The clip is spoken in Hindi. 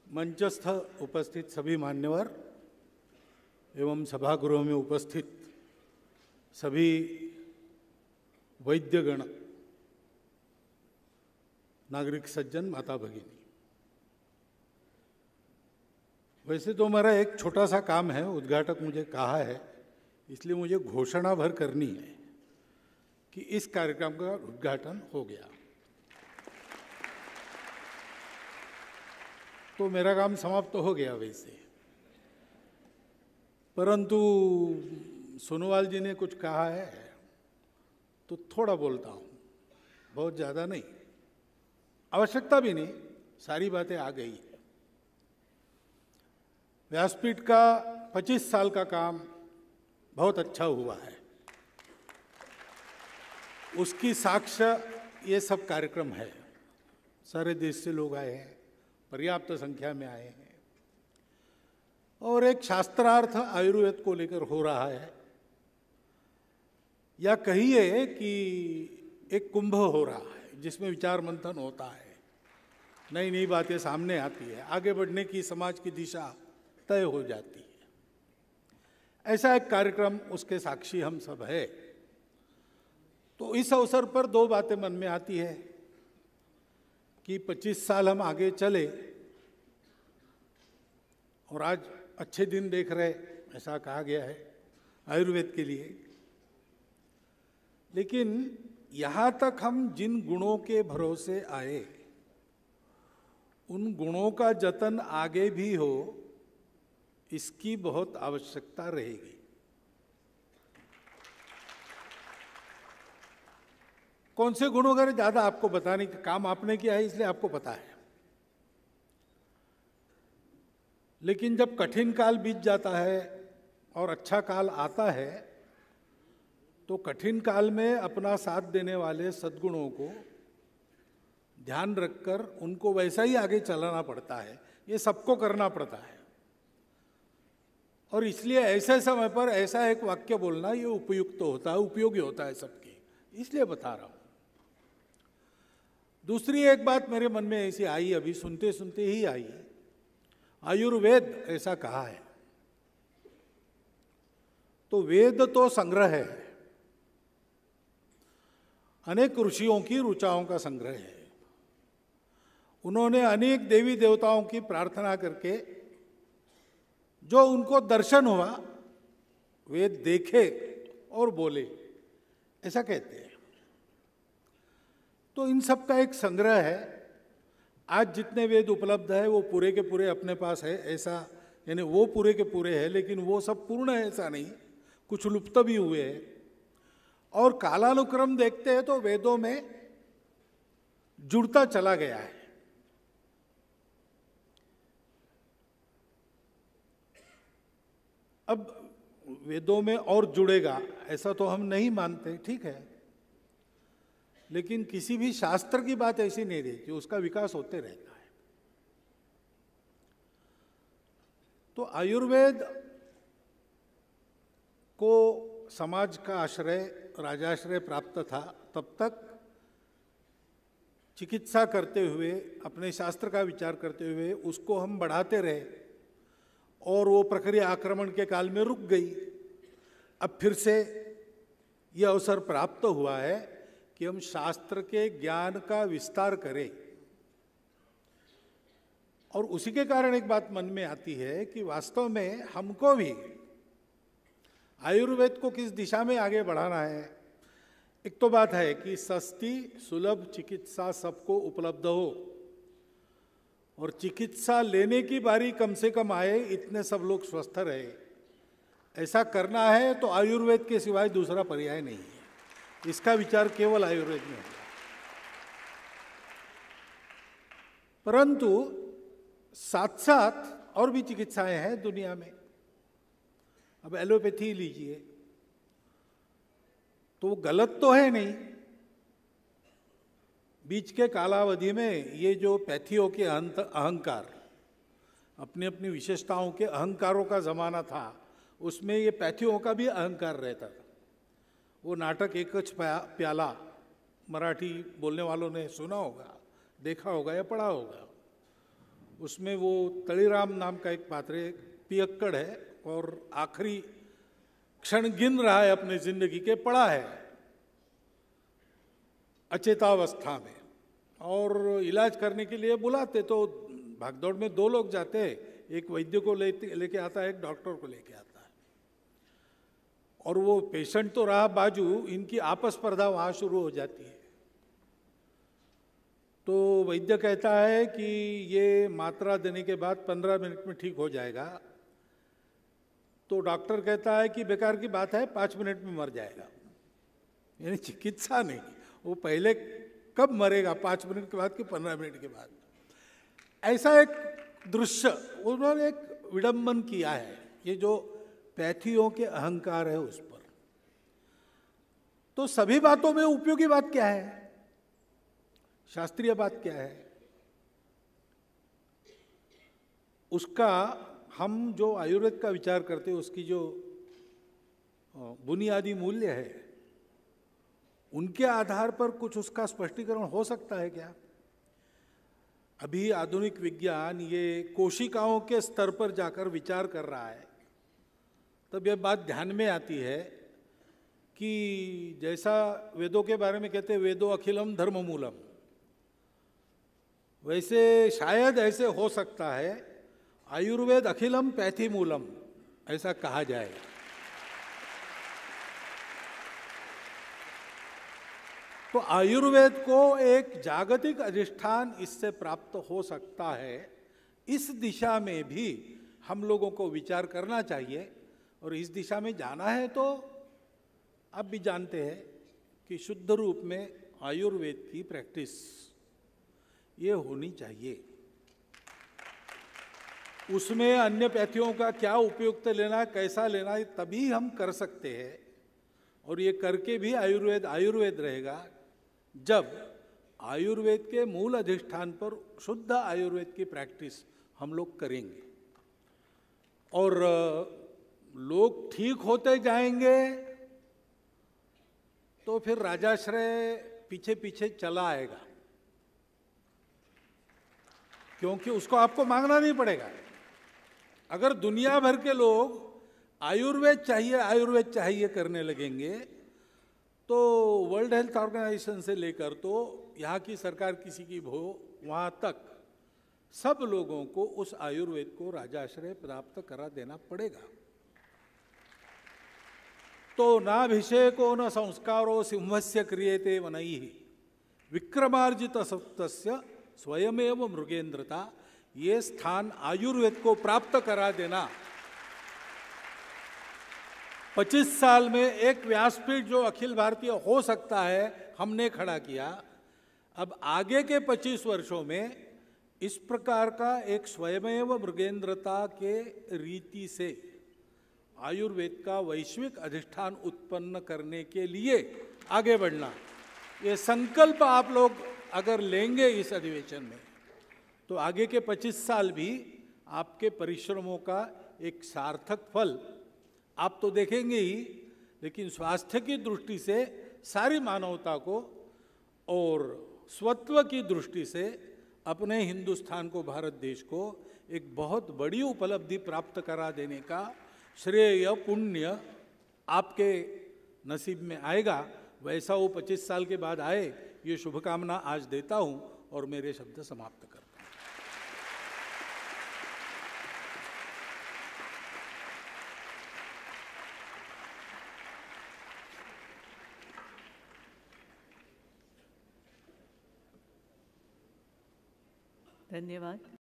मंचस्थ उपस्थित सभी मान्यवर एवं सभागृह में उपस्थित सभी वैद्यगण, नागरिक सज्जन, माता भगिनी, वैसे तो मेरा एक छोटा सा काम है, उद्घाटक मुझे कहा है, इसलिए मुझे घोषणा भर करनी है कि इस कार्यक्रम का उद्घाटन हो गया। तो मेरा काम समाप्त तो हो गया वैसे, परंतु सोनोवाल जी ने कुछ कहा है तो थोड़ा बोलता हूँ, बहुत ज़्यादा नहीं, आवश्यकता भी नहीं, सारी बातें आ गई है। व्यासपीठ का 25 साल का काम बहुत अच्छा हुआ है, उसकी साक्ष्य ये सब कार्यक्रम है। सारे देश से लोग आए हैं, पर्याप्त संख्या में आए हैं, और एक शास्त्रार्थ आयुर्वेद को लेकर हो रहा है, या कहिए कि एक कुंभ हो रहा है जिसमें विचार मंथन होता है, नई नई बातें सामने आती है, आगे बढ़ने की समाज की दिशा तय हो जाती है। ऐसा एक कार्यक्रम, उसके साक्षी हम सब है। तो इस अवसर पर दो बातें मन में आती है कि 25 साल हम आगे चले और आज अच्छे दिन देख रहे, ऐसा कहा गया है आयुर्वेद के लिए। लेकिन यहाँ तक हम जिन गुणों के भरोसे आए, उन गुणों का जतन आगे भी हो, इसकी बहुत आवश्यकता रहेगी। कौन से गुण वगैरह ज़्यादा आपको बताने का काम आपने किया है, इसलिए आपको पता है। लेकिन जब कठिन काल बीत जाता है और अच्छा काल आता है, तो कठिन काल में अपना साथ देने वाले सद्गुणों को ध्यान रखकर उनको वैसा ही आगे चलाना पड़ता है। ये सबको करना पड़ता है, और इसलिए ऐसे समय पर ऐसा एक वाक्य बोलना ये उपयुक्त होता है, उपयोगी होता है सबके, इसलिए बता रहा हूं। दूसरी एक बात मेरे मन में ऐसी आई, अभी सुनते सुनते ही आई, आयुर्वेद ऐसा कहा है, तो वेद तो संग्रह है, अनेक ऋषियों की ऋचाओं का संग्रह है। उन्होंने अनेक देवी देवताओं की प्रार्थना करके जो उनको दर्शन हुआ, वेद देखे और बोले, ऐसा कहते हैं। तो इन सब का एक संग्रह है। आज जितने वेद उपलब्ध है वो पूरे के पूरे अपने पास है, ऐसा यानी वो पूरे के पूरे है, लेकिन वो सब पूर्ण है ऐसा नहीं, कुछ लुप्त भी हुए हैं। और कालानुक्रम देखते हैं तो वेदों में जुड़ता चला गया है। अब वेदों में और जुड़ेगा ऐसा तो हम नहीं मानते, ठीक है, लेकिन किसी भी शास्त्र की बात ऐसी नहीं रहती, उसका विकास होते रहता है। तो आयुर्वेद को समाज का आश्रय, राजाश्रय प्राप्त था, तब तक चिकित्सा करते हुए, अपने शास्त्र का विचार करते हुए उसको हम बढ़ाते रहे, और वो प्रक्रिया आक्रमण के काल में रुक गई। अब फिर से यह अवसर प्राप्त हुआ है कि हम शास्त्र के ज्ञान का विस्तार करें। और उसी के कारण एक बात मन में आती है कि वास्तव में हमको भी आयुर्वेद को किस दिशा में आगे बढ़ाना है। एक तो बात है कि सस्ती सुलभ चिकित्सा सबको उपलब्ध हो, और चिकित्सा लेने की बारी कम से कम आए, इतने सब लोग स्वस्थ रहे, ऐसा करना है तो आयुर्वेद के सिवाय दूसरा पर्याय नहीं है। इसका विचार केवल आयुर्वेद में होगा। परंतु साथ साथ और भी चिकित्साएं हैं दुनिया में। अब एलोपैथी लीजिए, तो गलत तो है नहीं। बीच के कालावधि में ये जो पैथियों के अहंकार, अपनी अपनी विशेषताओं के अहंकारों का जमाना था, उसमें ये पैथियों का भी अहंकार रहता था। वो नाटक एकच प्याला, मराठी बोलने वालों ने सुना होगा, देखा होगा या पढ़ा होगा। उसमें वो तळीराम नाम का एक पात्र है, पियक्कड़ है और आखिरी क्षण गिन रहा है अपने जिंदगी के, पड़ा है अचेतावस्था में, और इलाज करने के लिए बुलाते तो भागदौड़ में दो लोग जाते हैं, एक वैद्य को लेके आता है, एक डॉक्टर को लेके आता है। और वो पेशेंट तो रहा बाजू, इनकी आपस स्पर्धा वहां शुरू हो जाती है। तो वैद्य कहता है कि ये मात्रा देने के बाद 15 मिनट में ठीक हो जाएगा। तो डॉक्टर कहता है कि बेकार की बात है, 5 मिनट में मर जाएगा। यानी चिकित्सा नहीं, वो पहले कब मरेगा, 5 मिनट के बाद कि 15 मिनट के बाद। ऐसा एक दृश्य उन्होंने एक विडंबन किया है, ये जो पैथियों के अहंकार है उस पर। तो सभी बातों में उपयोगी बात क्या है, शास्त्रीय बात क्या है, उसका हम जो आयुर्वेद का विचार करते हैं उसकी जो बुनियादी मूल्य है, उनके आधार पर कुछ उसका स्पष्टीकरण हो सकता है क्या? अभी आधुनिक विज्ञान ये कोशिकाओं के स्तर पर जाकर विचार कर रहा है, तब यह बात ध्यान में आती है कि जैसा वेदों के बारे में कहते हैं वेदो अखिलम धर्म मूलम, वैसे शायद ऐसे हो सकता है आयुर्वेद अखिलम पैथी मूलम, ऐसा कहा जाए। तो आयुर्वेद को एक जागतिक अधिष्ठान इससे प्राप्त हो सकता है, इस दिशा में भी हम लोगों को विचार करना चाहिए। और इस दिशा में जाना है तो आप भी जानते हैं कि शुद्ध रूप में आयुर्वेद की प्रैक्टिस ये होनी चाहिए। उसमें अन्य पैथियों का क्या उपयुक्त लेना, कैसा लेना, तभी हम कर सकते हैं। और ये करके भी आयुर्वेद रहेगा जब आयुर्वेद के मूल अधिष्ठान पर शुद्ध आयुर्वेद की प्रैक्टिस हम लोग करेंगे। और लोग ठीक होते जाएंगे तो फिर राजाश्रय पीछे पीछे चला आएगा, क्योंकि उसको आपको मांगना नहीं पड़ेगा। अगर दुनिया भर के लोग आयुर्वेद चाहिए करने लगेंगे तो वर्ल्ड हेल्थ ऑर्गेनाइजेशन से लेकर तो यहाँ की सरकार किसी की हो, वहाँ तक सब लोगों को उस आयुर्वेद को राजाश्रय प्राप्त करा देना पड़ेगा। तो नाभिषेको न संस्कारो सिंहस्य क्रियते वनैः विक्रमार्जित सप्तस्य स्वयमेव मृगेंद्रता, ये स्थान आयुर्वेद को प्राप्त करा देना 25 साल में एक व्यासपीठ जो अखिल भारतीय हो सकता है हमने खड़ा किया। अब आगे के 25 वर्षों में इस प्रकार का एक स्वयमेव मृगेंद्रता के रीति से आयुर्वेद का वैश्विक अधिष्ठान उत्पन्न करने के लिए आगे बढ़ना, ये संकल्प आप लोग अगर लेंगे इस अधिवेशन में तो आगे के 25 साल भी आपके परिश्रमों का एक सार्थक फल आप तो देखेंगे ही, लेकिन स्वास्थ्य की दृष्टि से सारी मानवता को और स्वत्व की दृष्टि से अपने हिंदुस्तान को, भारत देश को एक बहुत बड़ी उपलब्धि प्राप्त करा देने का श्रेय पुण्य आपके नसीब में आएगा। वैसा वो 25 साल के बाद आए, ये शुभकामना आज देता हूँ और मेरे शब्द समाप्त करता हूँ। धन्यवाद।